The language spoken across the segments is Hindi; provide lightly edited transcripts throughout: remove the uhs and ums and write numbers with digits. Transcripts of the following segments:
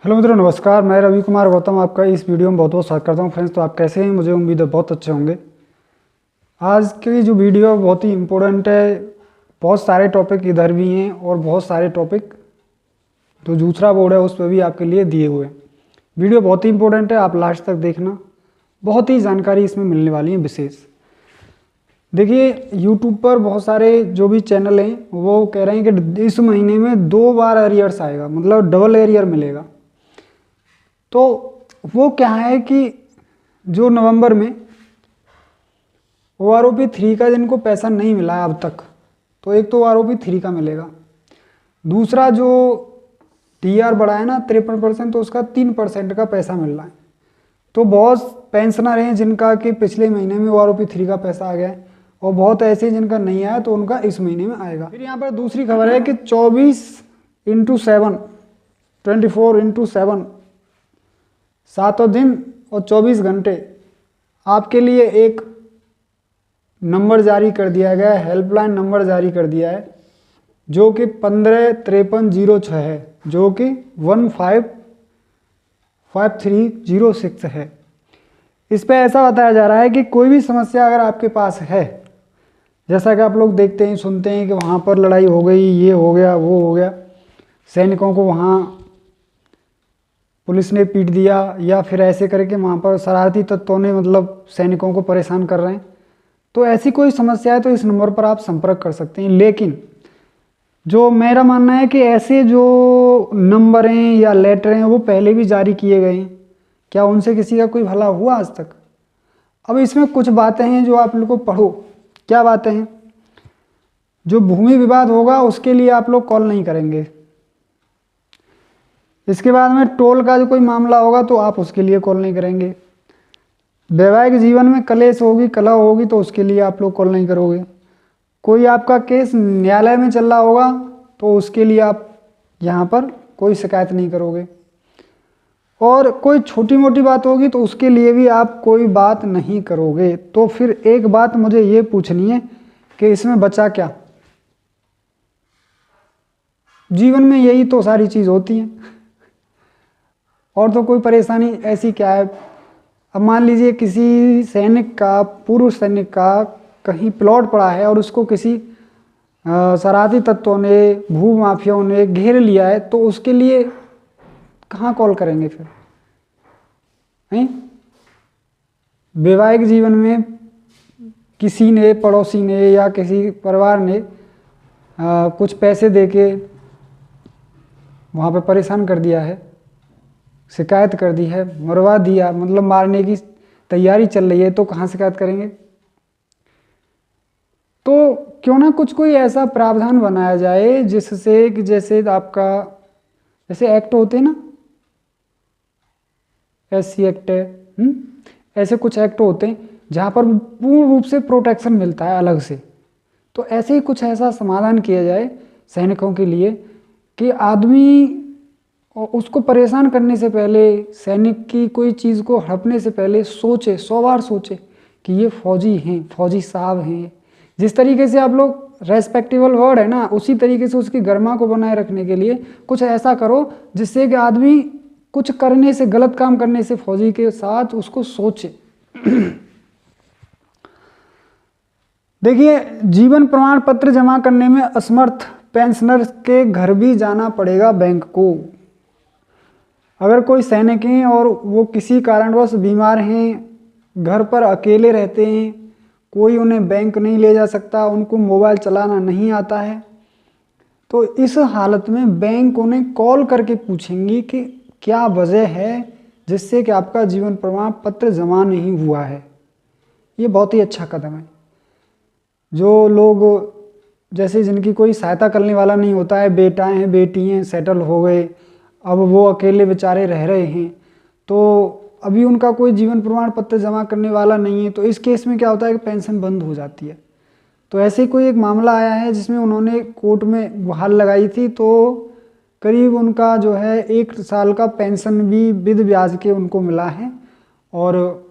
हेलो मित्रों, नमस्कार। मैं रवि कुमार गौतम आपका इस वीडियो में बहुत बहुत स्वागत करता हूं। फ्रेंड्स, तो आप कैसे हैं? मुझे उम्मीद है बहुत अच्छे होंगे। आज की जो वीडियो है बहुत ही इम्पोर्टेंट है। बहुत सारे टॉपिक इधर भी हैं और बहुत सारे टॉपिक जो दूसरा बोर्ड है उस पर भी आपके लिए दिए हुए हैं। वीडियो बहुत ही इम्पोर्टेंट है, आप लास्ट तक देखना। बहुत ही जानकारी इसमें मिलने वाली है विशेष। देखिए, यूट्यूब पर बहुत सारे जो भी चैनल हैं वो कह रहे हैं कि इस महीने में 2 बार एरियर्स आएगा, मतलब डबल एरियर मिलेगा। तो वो क्या है कि जो नवंबर में OROP 3 का जिनको पैसा नहीं मिला है अब तक, तो एक तो OROP 3 का मिलेगा। दूसरा जो TR बढ़ा है ना 53%, तो उसका 3% का पैसा मिल रहा है। तो बहुत पेंशनर हैं जिनका कि पिछले महीने में OROP 3 का पैसा आ गया है, और बहुत ऐसे हैं जिनका नहीं आया, तो उनका इस महीने में आएगा। फिर यहाँ पर दूसरी खबर है कि 24x7 24x7 7 दिन और 24 घंटे आपके लिए एक नंबर जारी कर दिया गया है, हेल्पलाइन नंबर जारी कर दिया है, जो कि 155306 है, जो कि 155306 है। इस पे ऐसा बताया जा रहा है कि कोई भी समस्या अगर आपके पास है, जैसा कि आप लोग देखते हैं सुनते हैं कि वहाँ पर लड़ाई हो गई, ये हो गया, वो हो गया, सैनिकों को वहाँ पुलिस ने पीट दिया, या फिर ऐसे करके वहाँ पर शरारती तत्वों ने मतलब सैनिकों को परेशान कर रहे हैं, तो ऐसी कोई समस्या है तो इस नंबर पर आप संपर्क कर सकते हैं। लेकिन जो मेरा मानना है कि ऐसे जो नंबर हैं या लेटर हैं वो पहले भी जारी किए गए हैं, क्या उनसे किसी का कोई भला हुआ आज तक? अब इसमें कुछ बातें हैं जो आप लोग को पढ़ो। क्या बातें हैं? जो भूमि विवाद होगा उसके लिए आप लोग कॉल नहीं करेंगे। इसके बाद में टोल का जो कोई मामला होगा तो आप उसके लिए कॉल नहीं करेंगे। वैवाहिक जीवन में कलेश होगी, कलह होगी, तो उसके लिए आप लोग कॉल नहीं करोगे। कोई आपका केस न्यायालय में चल रहा होगा तो उसके लिए आप यहाँ पर कोई शिकायत नहीं करोगे। और कोई छोटी मोटी बात होगी तो उसके लिए भी आप कोई बात नहीं करोगे। तो फिर एक बात मुझे ये पूछनी है कि इसमें बचा क्या? जीवन में यही तो सारी चीज़ होती है, और तो कोई परेशानी ऐसी क्या है? अब मान लीजिए किसी सैनिक का, पूर्व सैनिक का कहीं प्लॉट पड़ा है और उसको किसी शरारती तत्वों ने, भू माफियाओं ने घेर लिया है, तो उसके लिए कहाँ कॉल करेंगे फिर? हैं? वैवाहिक जीवन में किसी ने, पड़ोसी ने या किसी परिवार ने कुछ पैसे देके वहाँ पे परेशान कर दिया है, शिकायत कर दी है, मरवा दिया, मतलब मारने की तैयारी चल रही है, तो कहाँ शिकायत करेंगे? तो क्यों ना कुछ कोई ऐसा प्रावधान बनाया जाए जिससे कि जैसे आपका, जैसे एक्ट होते हैं ना, SC एक्ट है, ऐसे कुछ एक्ट होते हैं जहाँ पर पूर्ण रूप से प्रोटेक्शन मिलता है अलग से। तो ऐसे ही कुछ ऐसा समाधान किया जाए सैनिकों के लिए कि आदमी उसको परेशान करने से पहले, सैनिक की कोई चीज़ को हड़पने से पहले सोचे, 100 बार सोचे कि ये फौजी हैं, फौजी साहब हैं। जिस तरीके से आप लोग रेस्पेक्टेबल वर्ड है ना, उसी तरीके से उसकी गरिमा को बनाए रखने के लिए कुछ ऐसा करो जिससे कि आदमी कुछ करने से, गलत काम करने से फौजी के साथ उसको सोचे। देखिए, जीवन प्रमाण पत्र जमा करने में असमर्थ पेंशनर के घर भी जाना पड़ेगा बैंक को। अगर कोई सैनिक हैं और वो किसी कारणवश बीमार हैं, घर पर अकेले रहते हैं, कोई उन्हें बैंक नहीं ले जा सकता, उनको मोबाइल चलाना नहीं आता है, तो इस हालत में बैंक उन्हें कॉल करके पूछेंगी कि क्या वजह है जिससे कि आपका जीवन प्रमाण पत्र जमा नहीं हुआ है। ये बहुत ही अच्छा कदम है। जो लोग जैसे जिनकी कोई सहायता करने वाला नहीं होता है, बेटा हैं, बेटी हैं, सेटल हो गए, अब वो अकेले बेचारे रह रहे हैं, तो अभी उनका कोई जीवन प्रमाण पत्र जमा करने वाला नहीं है, तो इस केस में क्या होता है कि पेंशन बंद हो जाती है। तो ऐसे ही कोई एक मामला आया है जिसमें उन्होंने कोर्ट में गुहार लगाई थी, तो करीब उनका जो है 1 साल का पेंशन भी विद ब्याज के उनको मिला है। और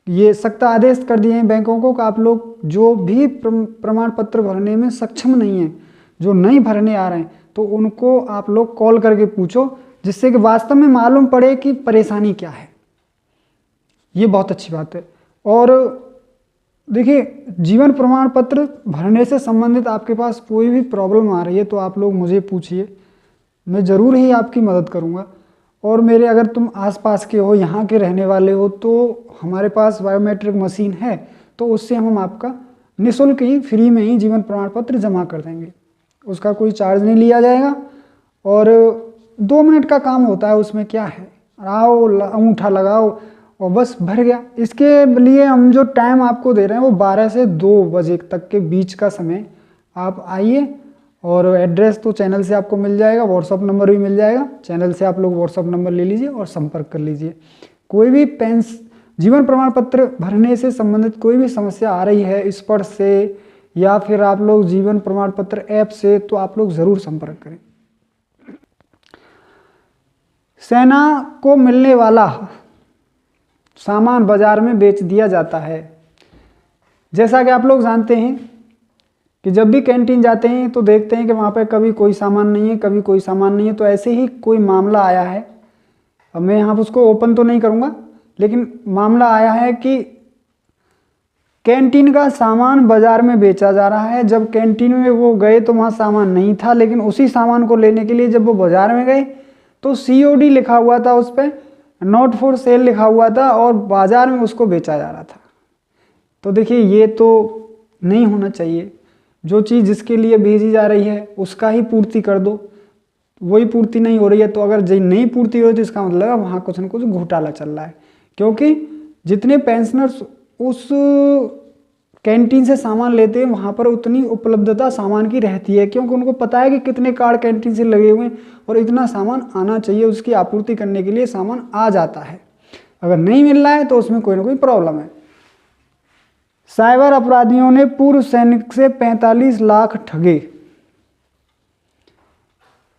ये सख्त आदेश कर दिए हैं बैंकों को कि आप लोग जो भी प्रमाण पत्र भरने में सक्षम नहीं है, जो नहीं भरने आ रहे हैं, तो उनको आप लोग कॉल करके पूछो, जिससे कि वास्तव में मालूम पड़े कि परेशानी क्या है। ये बहुत अच्छी बात है। और देखिए, जीवन प्रमाण पत्र भरने से संबंधित आपके पास कोई भी प्रॉब्लम आ रही है तो आप लोग मुझे पूछिए, मैं ज़रूर ही आपकी मदद करूँगा। और मेरे, अगर तुम आसपास के हो, यहाँ के रहने वाले हो, तो हमारे पास बायोमेट्रिक मशीन है, तो उससे हम आपका निःशुल्क ही, फ्री में ही जीवन प्रमाण पत्र जमा कर देंगे। उसका कोई चार्ज नहीं लिया जाएगा और 2 मिनट का काम होता है। उसमें क्या है, आओ, अंगूठा लगाओ और बस भर गया। इसके लिए हम जो टाइम आपको दे रहे हैं वो 12 से 2 बजे तक के बीच का समय आप आइए। और एड्रेस तो चैनल से आपको मिल जाएगा, व्हाट्सअप नंबर भी मिल जाएगा, चैनल से आप लोग व्हाट्सअप नंबर ले लीजिए और संपर्क कर लीजिए। कोई भी जीवन प्रमाण पत्र भरने से संबंधित कोई भी समस्या आ रही है स्पर्श से या फिर आप लोग जीवन प्रमाण पत्र ऐप से, तो आप लोग ज़रूर संपर्क करें। सेना को मिलने वाला सामान बाजार में बेच दिया जाता है। जैसा कि आप लोग जानते हैं कि जब भी कैंटीन जाते हैं तो देखते हैं कि वहाँ पे कभी कोई सामान नहीं है, कभी कोई सामान नहीं है। तो ऐसे ही कोई मामला आया है, अब मैं यहाँ पर उसको ओपन तो नहीं करूँगा, लेकिन मामला आया है कि कैंटीन का सामान बाजार में बेचा जा रहा है। जब कैंटीन में वो गए तो वहाँ सामान नहीं था, लेकिन उसी सामान को लेने के लिए जब वो बाजार में गए तो COD लिखा हुआ था, उस पर नॉट फॉर सेल लिखा हुआ था और बाजार में उसको बेचा जा रहा था। तो देखिए, ये तो नहीं होना चाहिए। जो चीज़ जिसके लिए भेजी जा रही है उसका ही पूर्ति कर दो। वही पूर्ति नहीं हो रही है तो अगर नहीं पूर्ति हो रही तो इसका मतलब है वहाँ कुछ न कुछ घोटाला चल रहा है। क्योंकि जितने पेंशनर्स उस कैंटीन से सामान लेते हैं वहाँ पर उतनी उपलब्धता सामान की रहती है, क्योंकि उनको पता है कि कितने कार्ड कैंटीन से लगे हुए हैं और इतना सामान आना चाहिए, उसकी आपूर्ति करने के लिए सामान आ जाता है। अगर नहीं मिल रहा है तो उसमें कोई ना कोई प्रॉब्लम है। साइबर अपराधियों ने पूर्व सैनिक से 45 लाख ठगे।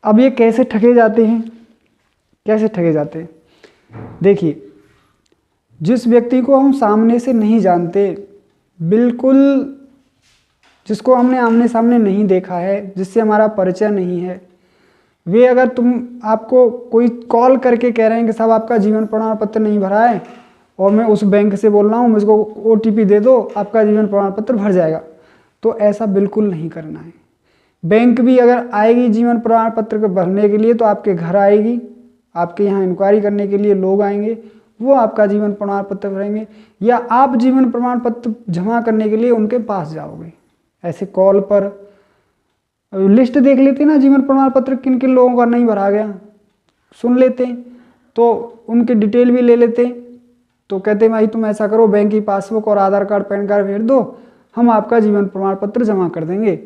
अब ये कैसे ठगे जाते हैं, कैसे ठगे जाते हैं? देखिए, जिस व्यक्ति को हम सामने से नहीं जानते, बिल्कुल जिसको हमने आमने सामने नहीं देखा है, जिससे हमारा परिचय नहीं है, वे अगर आपको कोई कॉल करके कह रहे हैं कि साहब आपका जीवन प्रमाण पत्र नहीं भरा है और मैं उस बैंक से बोल रहा हूँ, मुझको OTP दे दो, आपका जीवन प्रमाण पत्र भर जाएगा, तो ऐसा बिल्कुल नहीं करना है। बैंक भी अगर आएगी जीवन प्रमाण पत्र को भरने के लिए तो आपके घर आएगी, आपके यहाँ इंक्वायरी करने के लिए लोग आएंगे, वो आपका जीवन प्रमाण पत्र भरेंगे, या आप जीवन प्रमाण पत्र जमा करने के लिए उनके पास जाओगे। ऐसे कॉल पर लिस्ट देख लेते ना, जीवन प्रमाण पत्र किन किन लोगों का नहीं भरा गया, सुन लेते, तो उनकी डिटेल भी ले लेते, तो कहते भाई तुम ऐसा करो, बैंक की पासबुक और आधार कार्ड पैन कार्ड भेज दो, हम आपका जीवन प्रमाण पत्र जमा कर देंगे।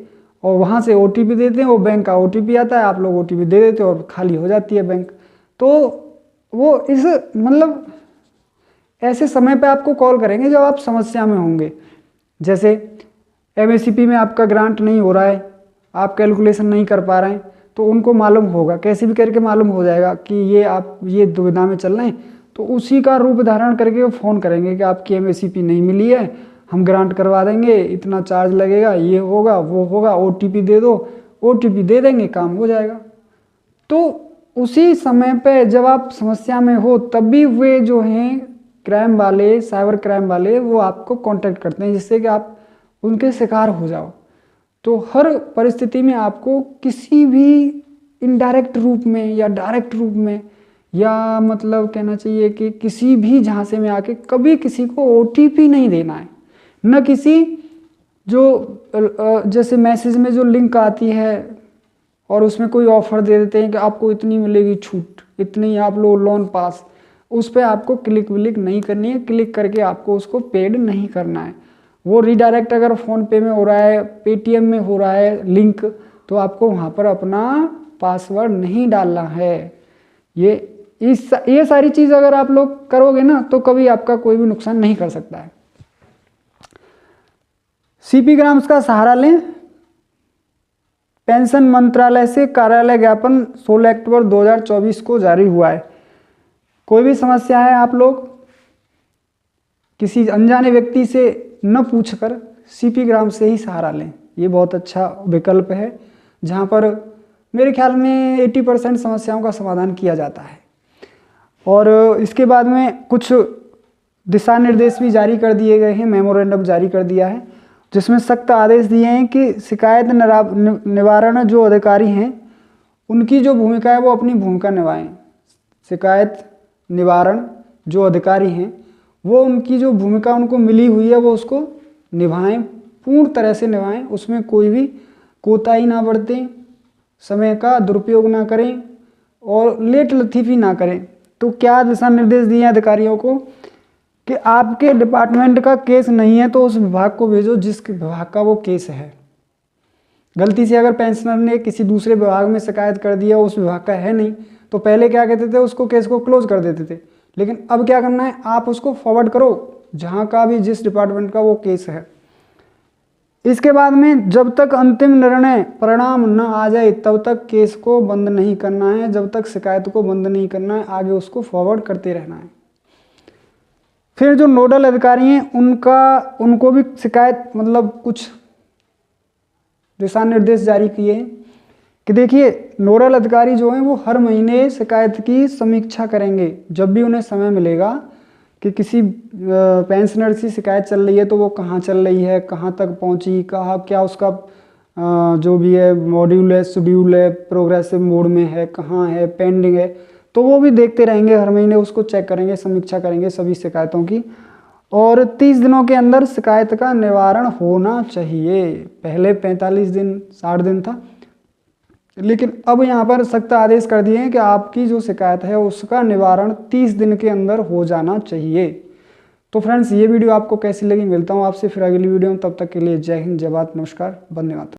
और वहाँ से OTP देते हैं, वो बैंक का OTP आता है, आप लोग OTP दे देते हो और खाली हो जाती है बैंक। तो वो इस मतलब ऐसे समय पे आपको कॉल करेंगे जब आप समस्या में होंगे। जैसे MSCP में आपका ग्रांट नहीं हो रहा है, आप कैलकुलेशन नहीं कर पा रहे हैं, तो उनको मालूम होगा, कैसे भी करके मालूम हो जाएगा कि ये आप ये दुविधा में चल रहे हैं, तो उसी का रूप धारण करके वो फ़ोन करेंगे कि आपकी MSCP नहीं मिली है, हम ग्रांट करवा देंगे, इतना चार्ज लगेगा, ये होगा वो होगा, OTP दे दो, OTP दे देंगे, काम हो जाएगा। तो उसी समय पे जब आप समस्या में हो तब भी वे जो हैं क्राइम वाले, साइबर क्राइम वाले, वो आपको कांटेक्ट करते हैं जिससे कि आप उनके शिकार हो जाओ। तो हर परिस्थिति में आपको किसी भी इनडायरेक्ट रूप में या डायरेक्ट रूप में, या मतलब कहना चाहिए कि किसी भी झांसे में आके कभी किसी को OTP नहीं देना है। न किसी जो जैसे मैसेज में जो लिंक आती है और उसमें कोई ऑफर दे देते हैं कि आपको इतनी मिलेगी छूट, इतनी आप लो लोन पास, उस पर आपको क्लिक विलिक नहीं करनी है। क्लिक करके आपको उसको पेड नहीं करना है। वो रीडायरेक्ट अगर फ़ोनपे में हो रहा है, पेटीएम में हो रहा है लिंक, तो आपको वहाँ पर अपना पासवर्ड नहीं डालना है। ये सारी चीज़ अगर आप लोग करोगे ना तो कभी आपका कोई भी नुकसान नहीं कर सकता है। CP ग्राम्स का सहारा लें। पेंशन मंत्रालय से कार्यालय ज्ञापन 16 अक्टूबर 2024 को जारी हुआ है। कोई भी समस्या है आप लोग किसी अनजाने व्यक्ति से न पूछकर CP ग्राम से ही सहारा लें। ये बहुत अच्छा विकल्प है, जहाँ पर मेरे ख्याल में 80% समस्याओं का समाधान किया जाता है। और इसके बाद में कुछ दिशा निर्देश भी जारी कर दिए गए हैं, मेमोरेंडम जारी कर दिया है, जिसमें सख्त आदेश दिए हैं कि शिकायत निवारण जो अधिकारी हैं उनकी जो भूमिका है वो अपनी भूमिका निभाएं। शिकायत निवारण जो अधिकारी हैं वो उनकी जो भूमिका उनको मिली हुई है वो उसको निभाएं, पूर्ण तरह से निभाएं, उसमें कोई भी कोताही ना बरतें, समय का दुरुपयोग ना करें और लेट लतीफ़ी ना करें। तो क्या दिशा निर्देश दिए हैं अधिकारियों को कि आपके डिपार्टमेंट का केस नहीं है तो उस विभाग को भेजो जिस विभाग का वो केस है। गलती से अगर पेंशनर ने किसी दूसरे विभाग में शिकायत कर दिया, उस विभाग का है नहीं, तो पहले क्या कहते थे, उसको केस को क्लोज कर देते थे। लेकिन अब क्या करना है, आप उसको फॉरवर्ड करो जहाँ का भी जिस डिपार्टमेंट का वो केस है। इसके बाद में जब तक अंतिम निर्णय परिणाम न आ जाए तब तक केस को बंद नहीं करना है, जब तक शिकायत को बंद नहीं करना है, आगे उसको फॉरवर्ड करते रहना है। फिर जो नोडल अधिकारी हैं उनको भी शिकायत मतलब कुछ दिशा निर्देश जारी किए हैं कि देखिए नोडल अधिकारी जो हैं वो हर महीने शिकायत की समीक्षा करेंगे। जब भी उन्हें समय मिलेगा कि किसी पेंशनर की शिकायत चल रही है तो वो कहाँ चल रही है, कहाँ तक पहुँची, कहाँ क्या उसका जो भी है मॉड्यूल है, शेड्यूल है, प्रोग्रेसिव मोड में है, कहाँ है, पेंडिंग है, तो वो भी देखते रहेंगे, हर महीने उसको चेक करेंगे, समीक्षा करेंगे सभी शिकायतों की। और 30 दिनों के अंदर शिकायत का निवारण होना चाहिए। पहले 45 दिन 60 दिन था, लेकिन अब यहाँ पर सख्त आदेश कर दिए हैं कि आपकी जो शिकायत है उसका निवारण 30 दिन के अंदर हो जाना चाहिए। तो फ्रेंड्स ये वीडियो आपको कैसी लगी, मिलता हूँ आपसे फिर अगली वीडियो में। तब तक के लिए जय हिंद, जय भारत, नमस्कार, वंदे मातरम।